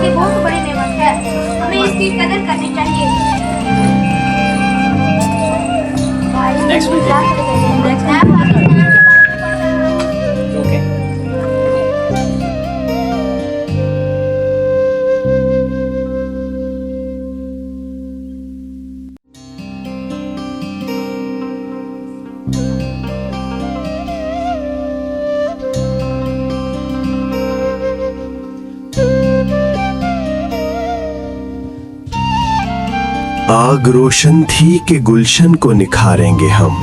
की बहुत बड़ी नेमत है, हमें इसकी कदर करनी चाहिए। नेक्स्ट वीक मैं पाकिस्तान के बारे में पढ़ रहा हूँ। ओके। आग रोशन थी कि गुलशन को निखारेंगे हम,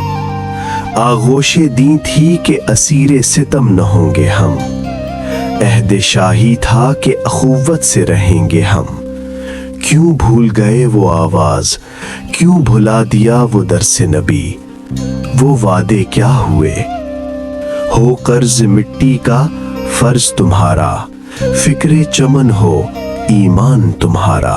आगोशे दी थी कि असीरे सितम न होंगे हम, अहद शाही था कि अखुव्वत से रहेंगे हम। क्यों भूल गए वो आवाज, क्यों भुला दिया वो दरसे नबी, वो वादे क्या हुए। हो कर्ज मिट्टी का फर्ज तुम्हारा, फिक्रे चमन हो ईमान तुम्हारा।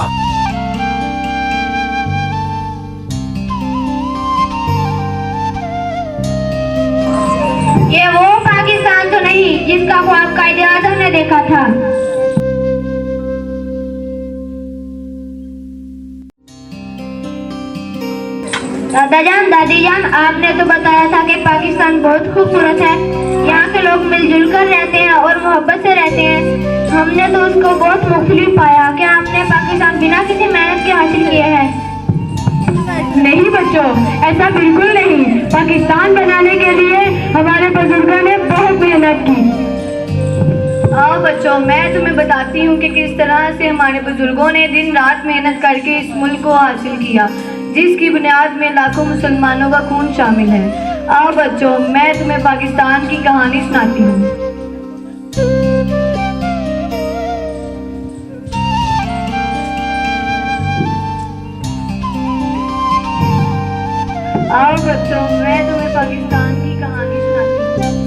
ये वो पाकिस्तान तो नहीं जिसका ख्वाब कायदे आज़म ने देखा था। दादा जान, दादी जान, आपने तो बताया था कि पाकिस्तान बहुत खूबसूरत है, यहाँ के लोग मिलजुल कर रहते हैं और मोहब्बत से रहते हैं। हमने तो उसको बहुत मुख्तलिफ पाया। क्या हमने पाकिस्तान बिना किसी मेहनत के हासिल किए हैं? नहीं बच्चों, ऐसा बिल्कुल नहीं। पाकिस्तान बनाने के लिए हमारे बुजुर्गों ने बहुत मेहनत की। हाँ बच्चों, मैं तुम्हें बताती हूँ कि किस तरह से हमारे बुजुर्गों ने दिन रात मेहनत करके इस मुल्क को हासिल किया, जिसकी बुनियाद में लाखों मुसलमानों का खून शामिल है। आओ बच्चों, मैं तुम्हें पाकिस्तान की कहानी सुनाती हूँ। आओ बच्चों, मैं तुम्हें पाकिस्तान की कहानी सुनाती हूँ।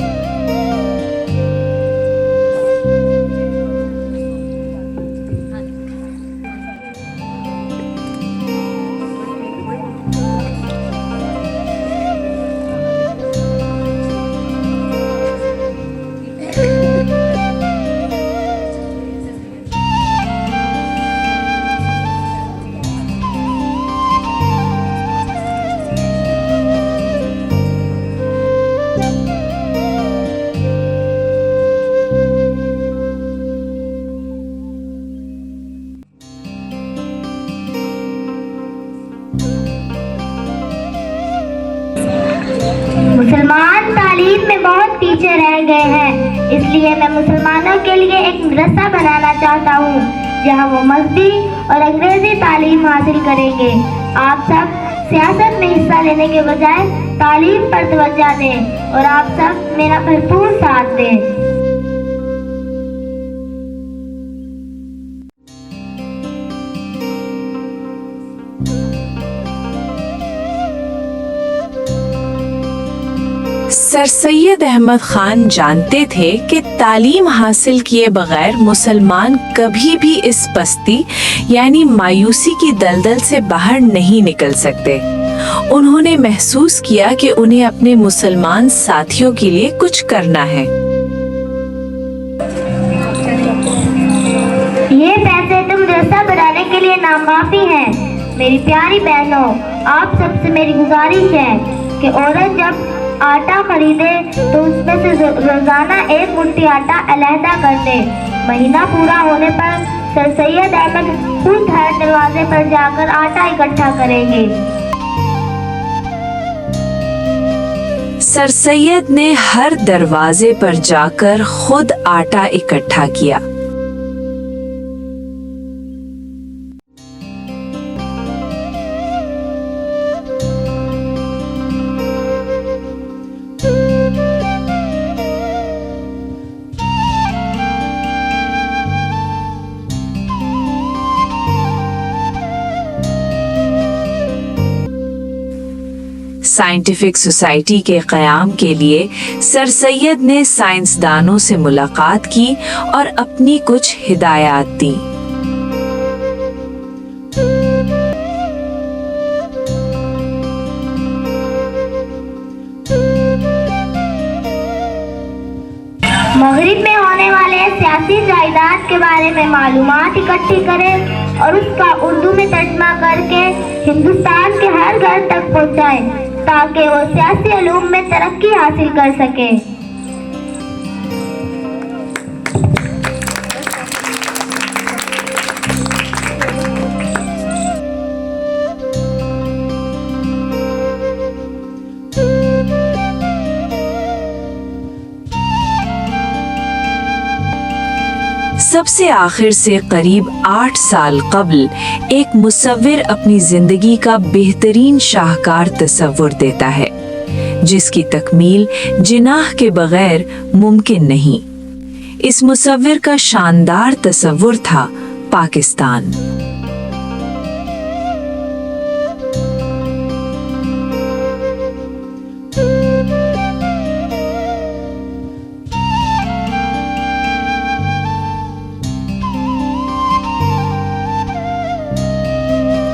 मुसलमान तालीम में बहुत पीछे रह गए हैं, इसलिए मैं मुसलमानों के लिए एक मदरसा बनाना चाहता हूँ जहाँ वो मजहबी और अंग्रेजी तालीम हासिल करेंगे। आप सब सियासत में हिस्सा लेने के बजाय तालीम पर तवज्जो दें और आप सब मेरा भरपूर साथ दें। सर सैयद अहमद खान जानते थे कि तालीम हासिल किए बगैर मुसलमान कभी भी इस पस्ती यानी मायूसी की दलदल से बाहर नहीं निकल सकते। उन्होंने महसूस किया कि उन्हें अपने मुसलमान साथियों के लिए कुछ करना है। ये पैसे तुम मदरसा बनाने के लिए नाकाफी हैं। मेरी प्यारी बहनों, आप सबसे मेरी गुजारिश है कि औरत जब आटा खरीदे तो उसमें से रोजाना एक मुट्ठी आटा अलहदा कर दे। महीना पूरा होने पर सर सैयद अहमद खुद हर दरवाजे पर जाकर आटा इकट्ठा करेंगे। सर सैयद ने हर दरवाजे पर जाकर खुद आटा इकट्ठा किया। साइंटिफिक सोसाइटी के क़याम के लिए सर सैयद ने साइंसदानों से मुलाकात की और अपनी कुछ हिदायत दी। मगरिब में होने वाले सियासी जायदाद के बारे में मालूमात इकट्ठी करें और उसका उर्दू में तर्जमा करके हिंदुस्तान के हर घर तक पहुंचाएं ताकि वो सियासी उलूम में तरक्की हासिल कर सके। सबसे आखिर से करीब 8 साल कबल एक मुसव्विर अपनी जिंदगी का बेहतरीन शाहकार तस्वुर देता है जिसकी तकमील जिनाह के बगैर मुमकिन नहीं। इस मुसव्विर का शानदार तस्वुर था पाकिस्तान।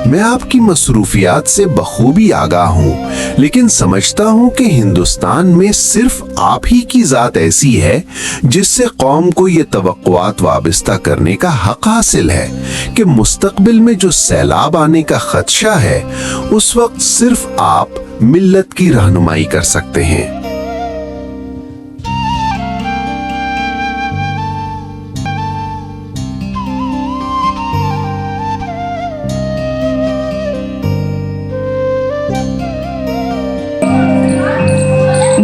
मैं आपकी मसरूफियात से बखूबी आगाह हूँ, लेकिन समझता हूँ कि हिंदुस्तान में सिर्फ आप ही की जात ऐसी है जिससे कौम को ये तवक्कुआत वाबिस्ता करने का हक हासिल है कि मुस्तकबिल में जो सैलाब आने का खदशा है उस वक्त सिर्फ आप मिल्लत की रहनुमाई कर सकते हैं।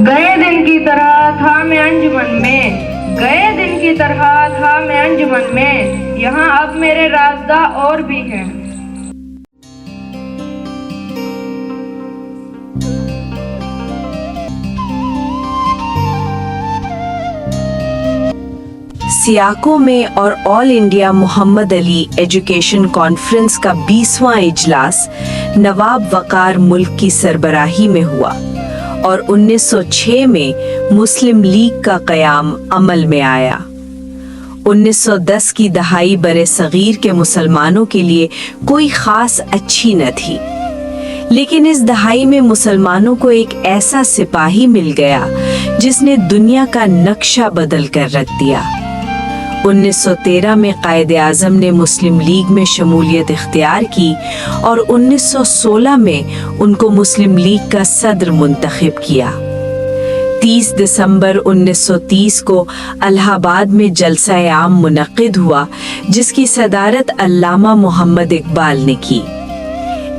गए दिन की तरह था मैं अंजुमन में, गए दिन की तरह था मैं अंजुमन में, यहाँ अब मेरे राज़दा और भी हैं। सियाको में और all India Mohammad Ali education conference का 20वां इजलास नवाब वकार मुल्क की सरबराही में हुआ और 1906 में मुस्लिम लीग का क़याम अमल में आया। 1910 की दहाई बरे सगीर के मुसलमानों के लिए कोई खास अच्छी न थी, लेकिन इस दहाई में मुसलमानों को एक ऐसा सिपाही मिल गया जिसने दुनिया का नक्शा बदल कर रख दिया। 1913 में कायदे आज़म ने मुस्लिम लीग में शमूलियत इख्तियार की और 1916 में उनको मुस्लिम लीग का सदर मुंतखब किया। 30 दिसंबर 1930 को इलाहाबाद में जलसा आम मुनक्किद हुआ जिसकी सदारत अल्लामा मोहम्मद इकबाल ने की।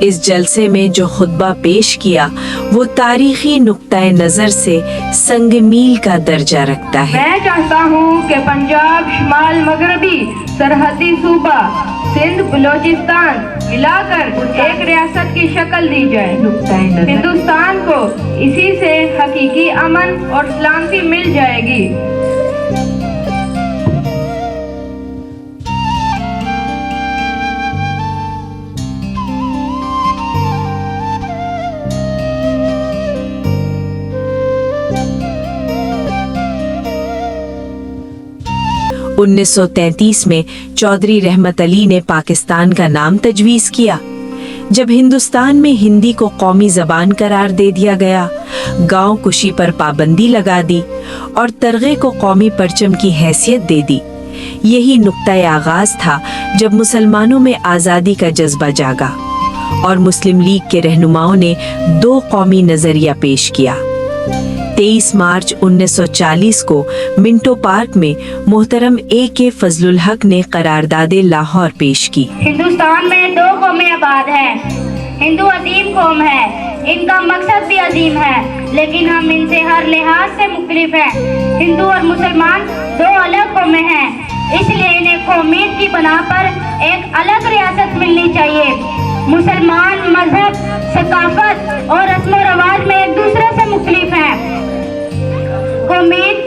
इस जलसे में जो खुतबा पेश किया वो तारीखी नुक्ताए नज़र से संग मील का दर्जा रखता है। मैं चाहता हूँ कि पंजाब, शुमाल मगरबी, सरहदी सूबा, सिंध, बलोचिस्तान मिलाकर एक रियासत की शक्ल दी जाए। हिंदुस्तान को इसी से हकीकी अमन और सलामती मिल जाएगी। 1933 में चौधरी रहमत अली ने पाकिस्तान का नाम तजवीज़ किया। जब हिंदुस्तान में हिंदी को कौमी ज़बान करार दे दिया गया, गांव कुशी पर पाबंदी लगा दी और तरगे को कौमी परचम की हैसियत दे दी। यही नुक्ता आगाज था जब मुसलमानों में आज़ादी का जज्बा जागा और मुस्लिम लीग के रहनुमाओं ने 2 कौमी नज़रिया पेश किया। 23 मार्च 1940 को मिंटो पार्क में मोहतरम A.K. फजलुल हक ने करारदादे लाहौर पेश की। हिंदुस्तान में 2 कौमें आबाद हैं। हिंदू अजीम कौम है, इनका मकसद भी अजीम है, लेकिन हम इनसे हर लिहाज से मुख्तलिफ हैं। हिंदू और मुसलमान 2 अलग कौमें हैं, इसलिए इन्हें कौमियत की बना पर एक अलग रियासत मिलनी चाहिए। मुसलमान मजहब, सकाफत और रस्म व रवाज में एक दूसरे से मुख्तलिफ हैं। कौमियत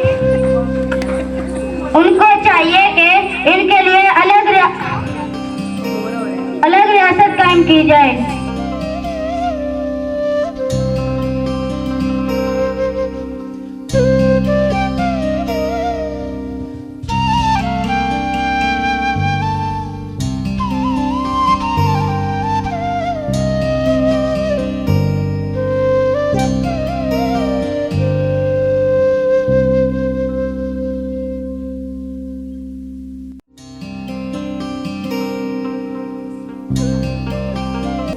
उनको चाहिए कि इनके लिए अलग रियासत कायम की जाए।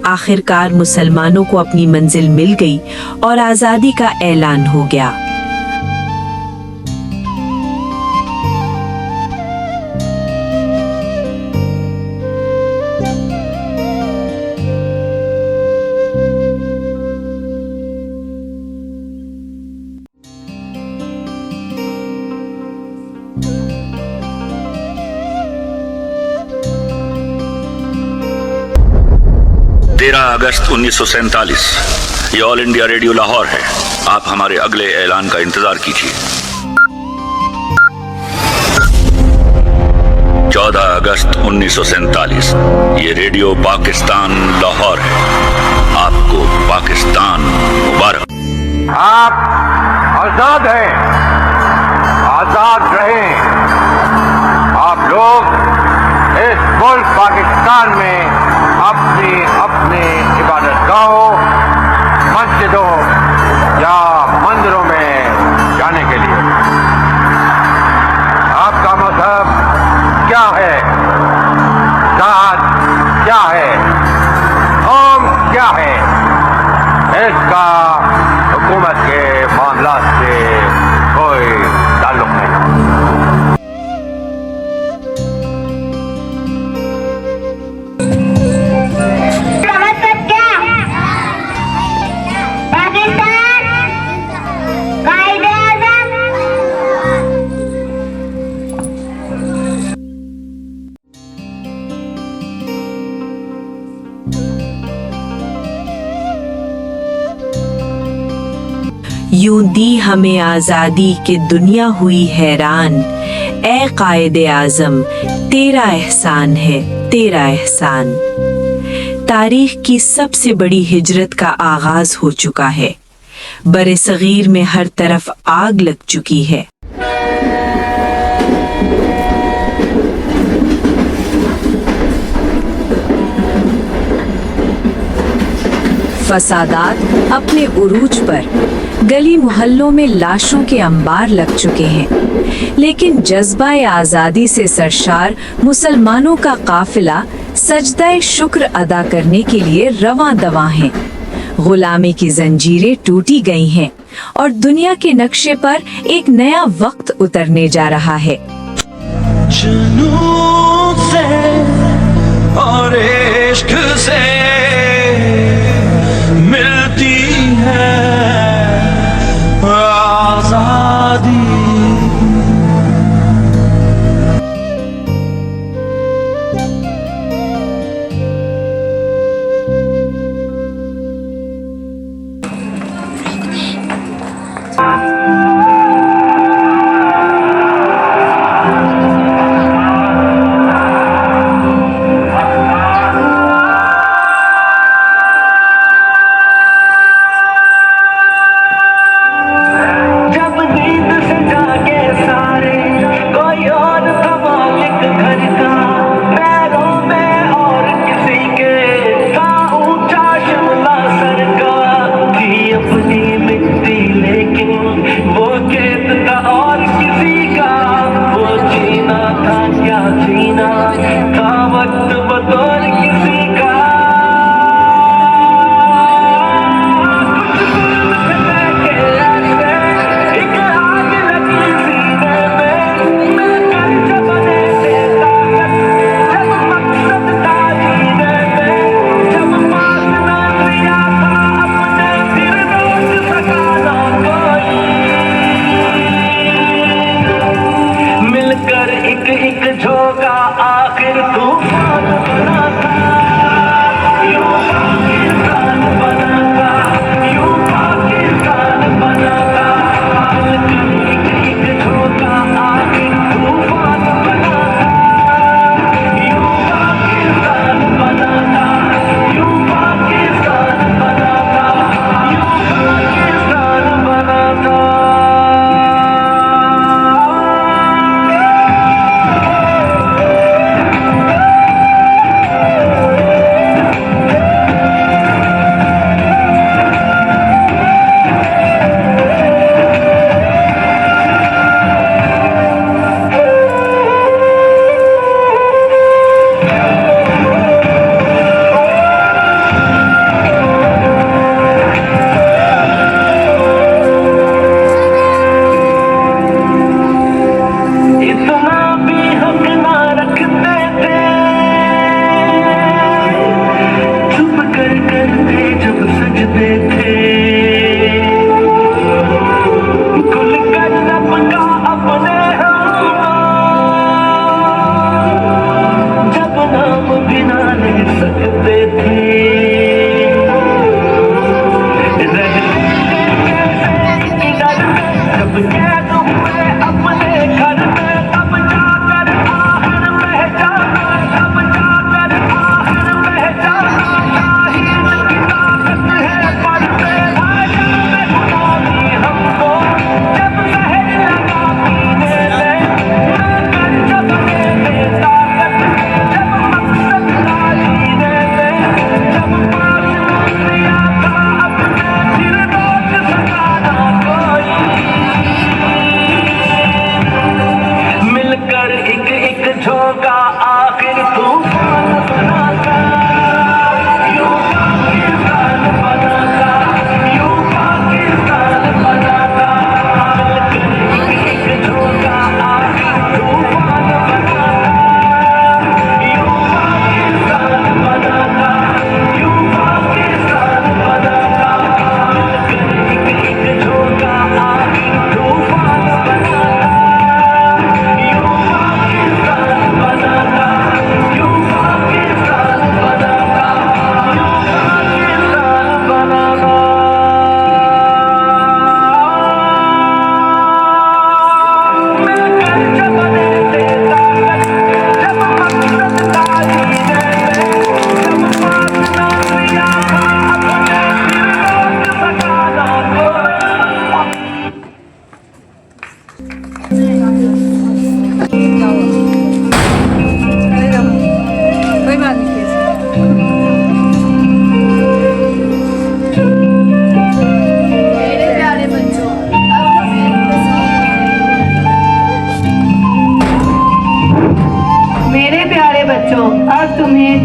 आखिरकार मुसलमानों को अपनी मंजिल मिल गई और आजादी का ऐलान हो गया। अगस्त 1947 ये ऑल इंडिया रेडियो लाहौर है। आप हमारे अगले ऐलान का इंतजार कीजिए। 14 अगस्त 1947 ये रेडियो पाकिस्तान लाहौर है। आपको पाकिस्तान मुबारक। आप आजाद हैं, आजाद रहें। आप लोग इस मुल्क पाकिस्तान में अपनी अपने इबादतगाहों, मस्जिदों या मंदिरों में जाने के लिए आपका मजहब क्या है, जात क्या है, कौम क्या है, इसका हुकूमत के मामलात से कोई ताल्लुक नहीं। यूं दी हमें आजादी के दुनिया हुई हैरान। ए कायदे आजम तेरा एहसान है, तेरा एहसान। तारीख की सबसे बड़ी हिजरत का आगाज हो चुका है। बरे सगीर में हर तरफ आग लग चुकी है। फसादात अपने उरूज पर, गली मोहल्लों में लाशों के अंबार लग चुके हैं, लेकिन जज्बा-ए आज़ादी से सरशार मुसलमानों का काफिला सजदा-ए शुक्र अदा करने के लिए रवां दवां है। गुलामी की जंजीरें टूटी गई हैं और दुनिया के नक्शे पर एक नया वक्त उतरने जा रहा है। जुनून से और इश्क से मिलती है आजादी। एक झोंका आखिर तूफान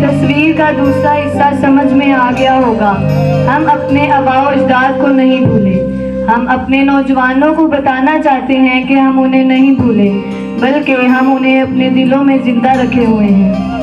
तस्वीर का दूसरा हिस्सा समझ में आ गया होगा। हम अपने आबाओ अजदाद को नहीं भूले। हम अपने नौजवानों को बताना चाहते हैं कि हम उन्हें नहीं भूले, बल्कि हम उन्हें अपने दिलों में जिंदा रखे हुए हैं।